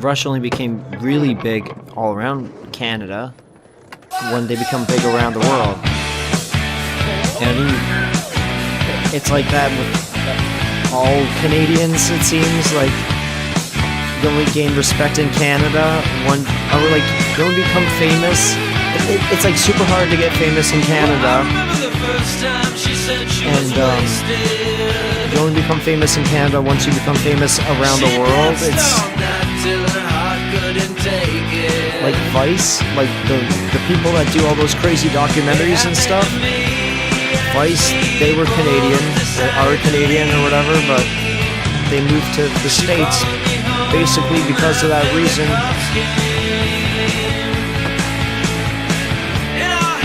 Rush only became really big all around Canada when they become big around the world. And I mean, it's like that with all Canadians, it seems. Like, you only gain respect in Canada or like, you only become famous. It's like super hard to get famous in Canada. And you only become famous in Canada once you become famous around the world. It's like Vice, like the people that do all those crazy documentaries and stuff. Vice, they were Canadian, they are Canadian or whatever, but they moved to the States basically because of that reason.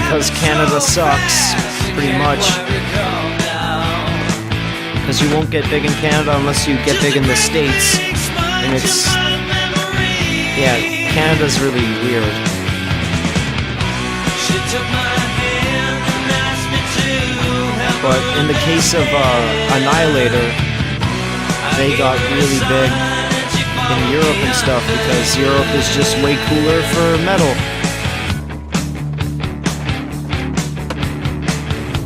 Because Canada sucks, pretty much. Because you won't get big in Canada unless you get big in the States. And it's... yeah, Canada's really weird. But in the case of Annihilator, they got really big in Europe and stuff because Europe is just way cooler for metal.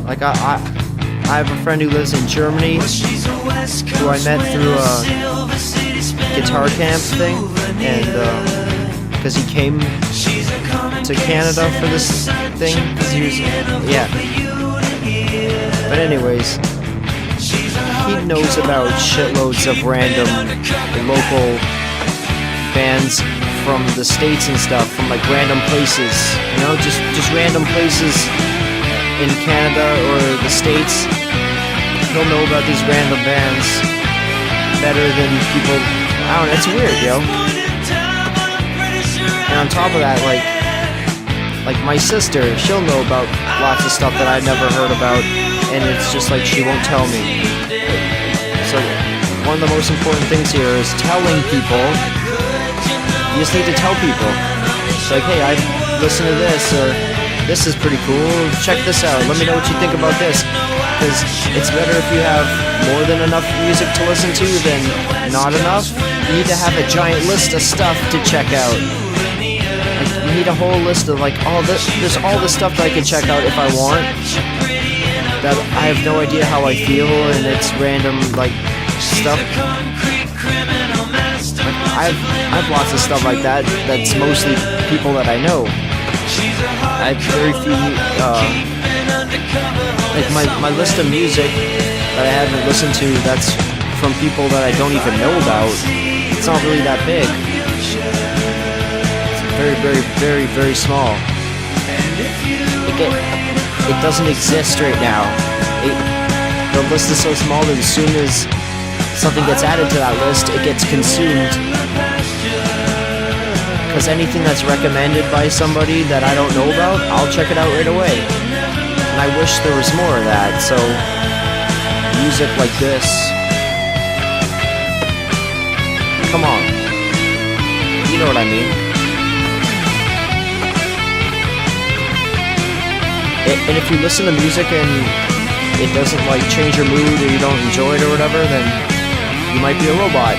Like I have a friend who lives in Germany who I met through a guitar camp thing, and because he came to Canada for this thing, because he was, yeah. But anyways, he knows about shitloads of random local bands from the States and stuff, from like random places, you know, just random places in Canada or the States. He'll know about these random bands better than people. I don't know, it's weird, yo. And on top of that, like my sister, she'll know about lots of stuff that I never heard about, and it's just like she won't tell me. So one of the most important things here is telling people. You just need to tell people. It's like, hey, I listened to this, or this is pretty cool, check this out, let me know what you think about this. Because it's better if you have more than enough music to listen to than not enough. You need to have a giant list of stuff to check out. Like, you need a whole list of like, there's all this stuff that I can check out if I want, that I have no idea how I feel, and it's random like stuff. Like, I have lots of stuff like that that's mostly people that I know. I have very few, like my list of music that I haven't listened to that's from people that I don't even know about, it's not really that big. It's very, very, very, very small. It doesn't exist right now. The list is so small that as soon as something gets added to that list, it gets consumed. Because anything that's recommended by somebody that I don't know about, I'll check it out right away. And I wish there was more of that, so music like this. Come on. You know what I mean. And if you listen to music and it doesn't like change your mood, or you don't enjoy it or whatever, then you might be a robot.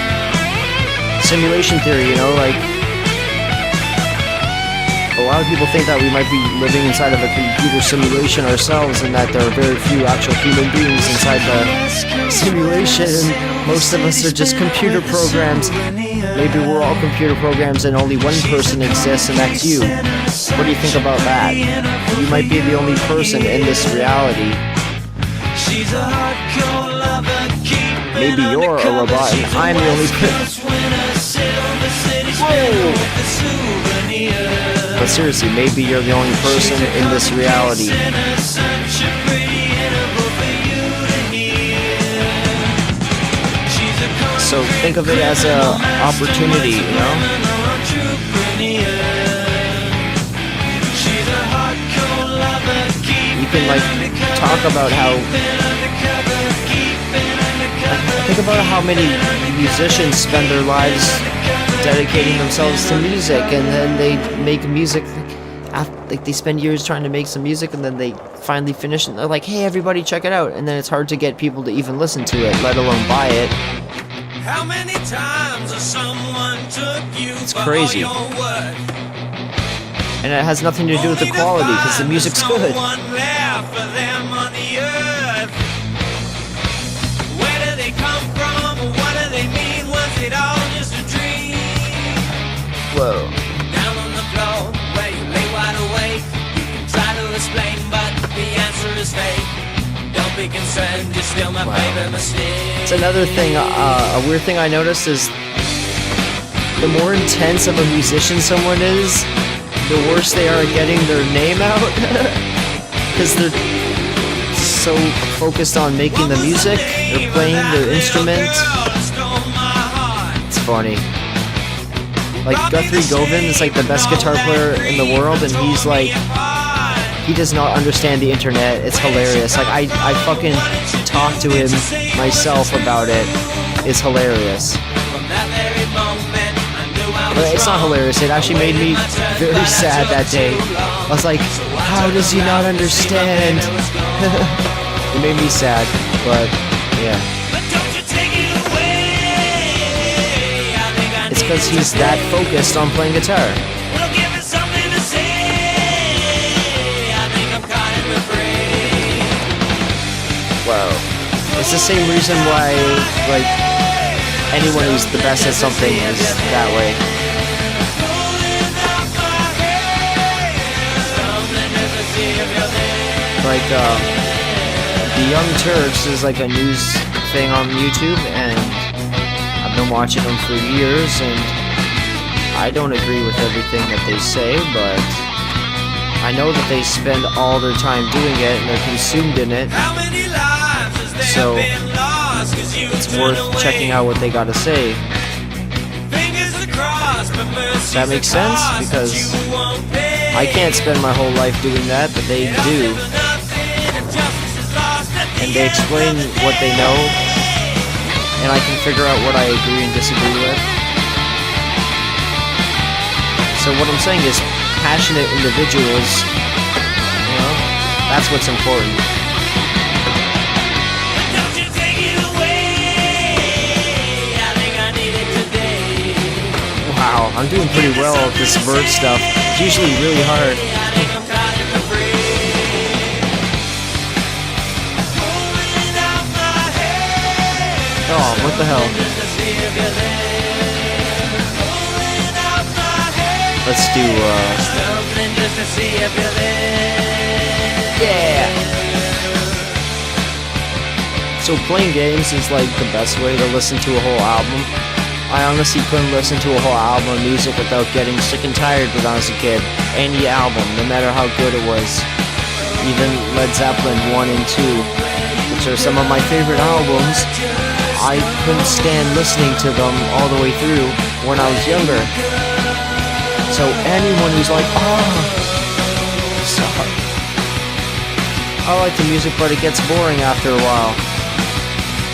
Simulation theory, you know, like, a lot of people think that we might be living inside of a computer simulation ourselves, and that there are very few actual human beings inside the simulation, and most of us are just computer programs. Maybe we're all computer programs and only one person exists, and that's you. What do you think about that? You might be the only person in this reality. Maybe you're a robot and I'm the only person. Whoa! But seriously, maybe you're the only person in this reality. So think of it as an opportunity, you know? You can like talk about how... Think about how many musicians spend their lives dedicating themselves to music, and then they make music. Like they spend years trying to make some music, and then they finally finish, and they're like, "Hey, everybody, check it out!" And then it's hard to get people to even listen to it, let alone buy it. How many times someone took you It's for crazy. all your worth? And it has nothing to do with the quality, because the music's good. No one left for them on the earth. Where do they come from? What do they mean? Was it all just a dream? Whoa. Down on the floor, where you lay wide awake. You can try to explain, but the answer is fake. Don't be concerned, you're still my favorite mistake. It's another thing, a weird thing I noticed is the more intense of a musician someone is, the worse they are at getting their name out. Because they're so focused on making the music, they're playing their instrument. It's funny. Like Guthrie Govan is like the best guitar player in the world, and he's like, he does not understand the internet. It's hilarious. Like I fucking talked to him myself about it. It's hilarious. But it's not hilarious. It actually made me very sad that day. I was like, how does he not understand? It made me sad, but yeah. It's because he's that focused on playing guitar. Wow. It's the same reason why, like, anyone who's the best at something is that way. Like, the Young Turks is like a news thing on YouTube, and I've been watching them for years, and I don't agree with everything that they say, but I know that they spend all their time doing it, and they're consumed in it. So it's worth checking out what they gotta say. Does that make sense? Because I can't spend my whole life doing that, but they do. And they explain what they know, and I can figure out what I agree and disagree with. So what I'm saying is, passionate individuals, you know, that's what's important. Wow, I'm doing pretty well at this vert stuff. It's usually really hard. Oh, what the hell? Let's do, yeah! So playing games is like the best way to listen to a whole album. I honestly couldn't listen to a whole album of music without getting sick and tired when I was a kid. Any album, no matter how good it was. Even Led Zeppelin 1 and 2, which are some of my favorite albums, I couldn't stand listening to them all the way through when I was younger. So anyone who's like, oh, sorry, I like the music, but it gets boring after a while.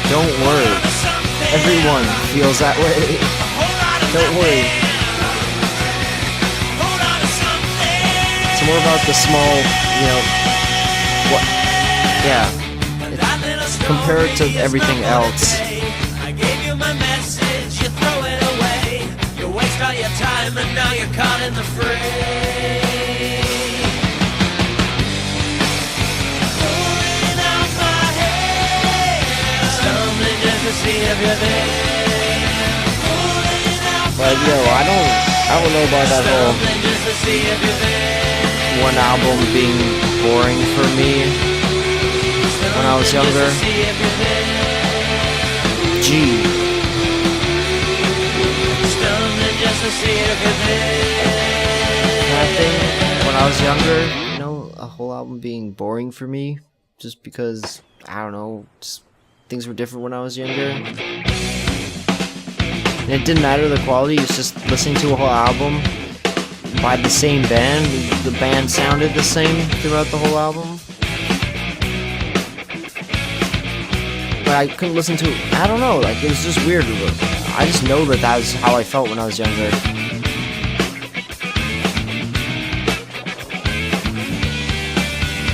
Don't worry. Everyone feels that way. Don't worry. It's more about the small, you know, what, yeah. Compare it to everything else. I gave you my message, you throw it away. You waste all your time and now you're caught in the fray. Pulling out my hair, stumbling just to see if you're there. But yo, I don't know about that whole one album being boring for me when I was younger. Gee. That thing, when I was younger, you know, a whole album being boring for me, just because, I don't know, just things were different when I was younger. And it didn't matter the quality, it was just listening to a whole album by the same band. The band sounded the same throughout the whole album. But I couldn't listen to it. I don't know, like, it was just weird. I just know that that was how I felt when I was younger.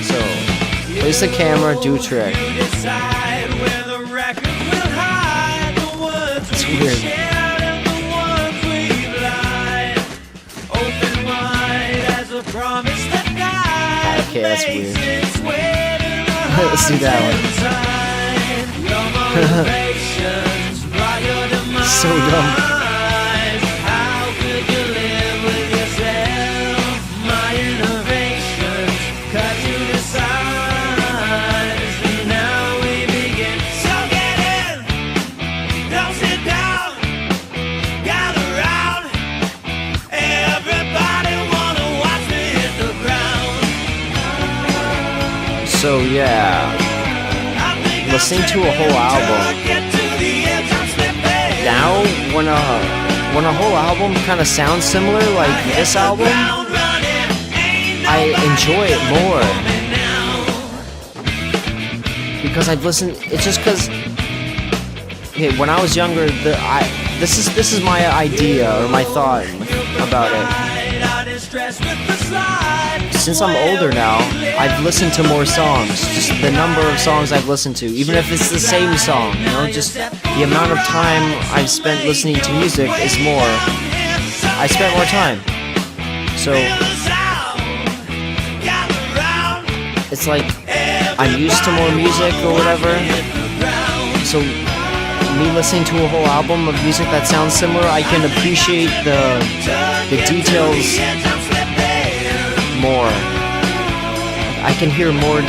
So, place the camera, do trick. It's weird. Okay, that's weird. Let's do that one. So dumb. So yeah, listening to a whole album. Now, when a whole album kind of sounds similar, like this album, I enjoy it more because I've listened. It's just because, okay, when I was younger, this is my idea or my thought about it. Since I'm older now, I've listened to more songs. Just the number of songs I've listened to, even if it's the same song, you know, just the amount of time I've spent listening to music is more. I spent more time. So it's like I'm used to more music or whatever. So me listening to a whole album of music that sounds similar, I can appreciate the details more. I can hear more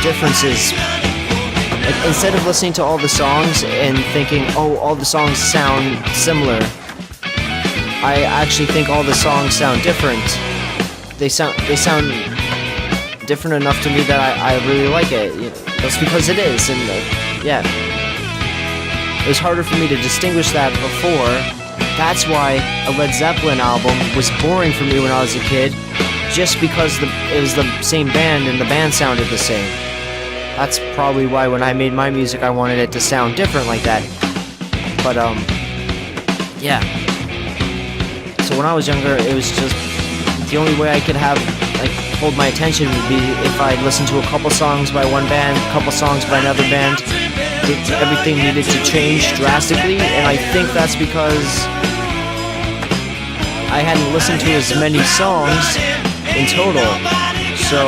differences. Like, instead of listening to all the songs and thinking, oh, all the songs sound similar, I actually think all the songs sound different. They sound different enough to me that I really like it. That's because it is, and yeah. It was harder for me to distinguish that before. That's why a Led Zeppelin album was boring for me when I was a kid, just because it was the same band and the band sounded the same. That's probably why when I made my music I wanted it to sound different like that. But yeah. So when I was younger, it was just the only way I could hold my attention would be if I listened to a couple songs by one band, a couple songs by another band. Everything needed to change drastically, and I think that's because I hadn't listened to as many songs in total. So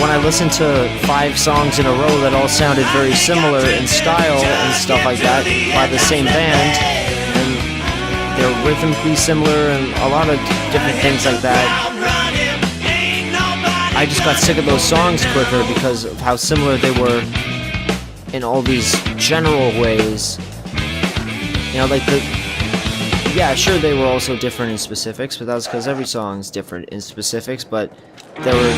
when I listened to 5 songs in a row that all sounded very similar in style and stuff like that by the same band, and they're rhythmically similar and a lot of different things like that, I just got sick of those songs quicker because of how similar they were in all these general ways. You know, like yeah, sure, they were also different in specifics, but that was because every song's different in specifics, but they were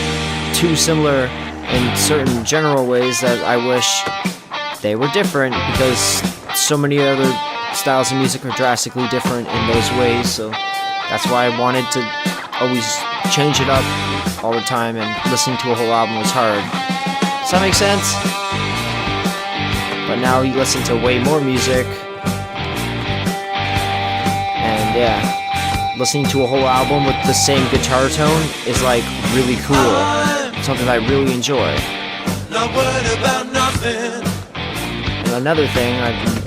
too similar in certain general ways that I wish they were different, because so many other styles of music are drastically different in those ways. So that's why I wanted to always change it up all the time, and listening to a whole album was hard. Does that make sense? But now you listen to way more music, and yeah, listening to a whole album with the same guitar tone is like really cool. Something I really enjoy. And another thing I've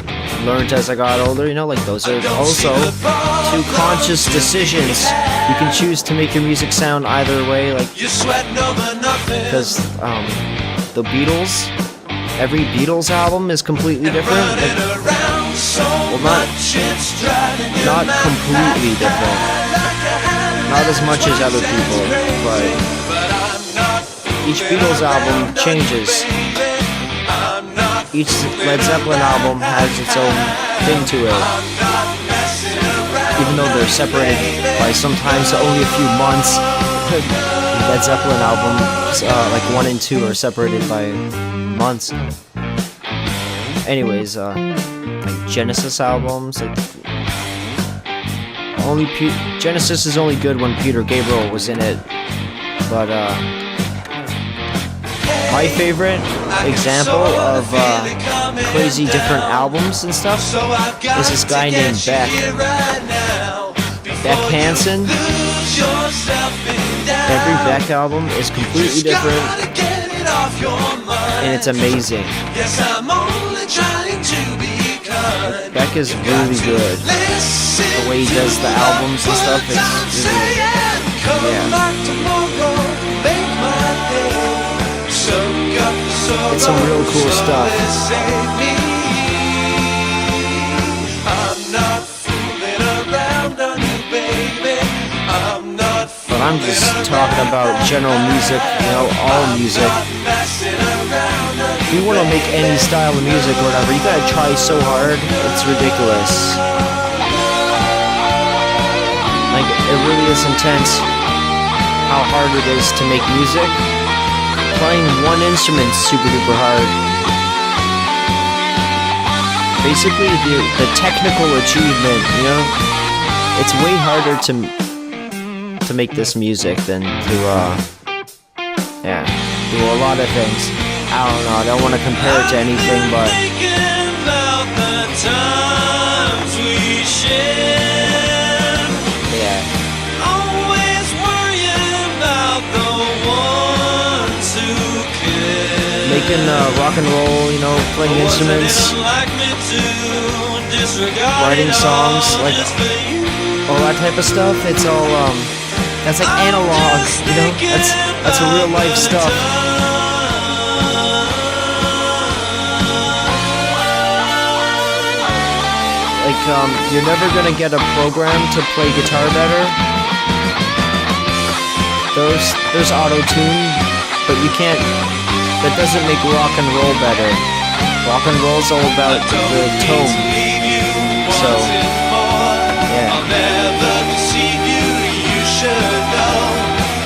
learned as I got older, you know, like those are also 2 conscious decisions. You can choose to make your music sound either way, like because the Beatles, every Beatles album is completely different. Like, well, not completely different, not as much as other people, but each Beatles album changes. Each Led Zeppelin album has its own thing to it. Even though they're separated by sometimes only a few months, Led Zeppelin albums, like 1 and 2, are separated by months. Anyways, like Genesis albums, like Genesis is only good when Peter Gabriel was in it, but my favorite example of crazy different albums and stuff is this guy named Beck. Beck Hansen. Every Beck album is completely different, and it's amazing. Beck is really good. The way he does the albums and stuff, it's really, yeah. It's some real cool stuff. But I'm just talking about general music, you know, all music. If you want to make any style of music or whatever, you gotta try so hard, it's ridiculous. Like, it really is intense how hard it is to make music. Playing one instrument's super duper hard. Basically, the technical achievement, you know, it's way harder to make this music than to, yeah, do a lot of things. I don't know, I don't want to compare it to anything, but yeah. Making rock and roll, you know, playing instruments, writing songs, like all that type of stuff. It's all that's like analog, you know. That's real life stuff. Like you're never gonna get a program to play guitar better. There's auto-tune, but you can't. That doesn't make rock and roll better. Rock and roll's all about the tone. So, yeah.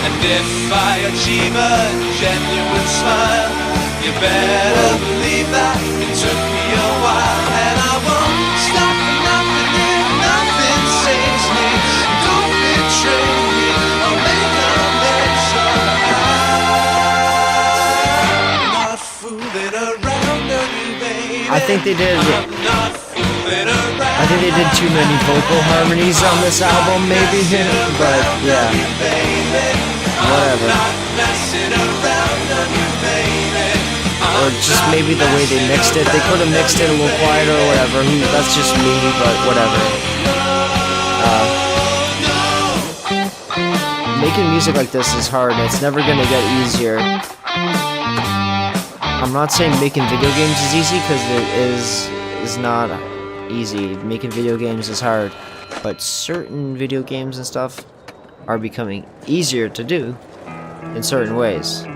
And if I achieve a genuine smile, you better believe that it took me a while. And I won't stop for nothing if nothing saves me. Don't betray me or make amends. I think they did. I think they did too many vocal harmonies on this album, maybe. But yeah, whatever. Or just maybe the way they mixed it. They could have mixed it a little quieter or whatever. That's just me, but whatever. Making music like this is hard. It's never gonna get easier. I'm not saying making video games is easy, because it is not easy. Making video games is hard, but certain video games and stuff are becoming easier to do in certain ways.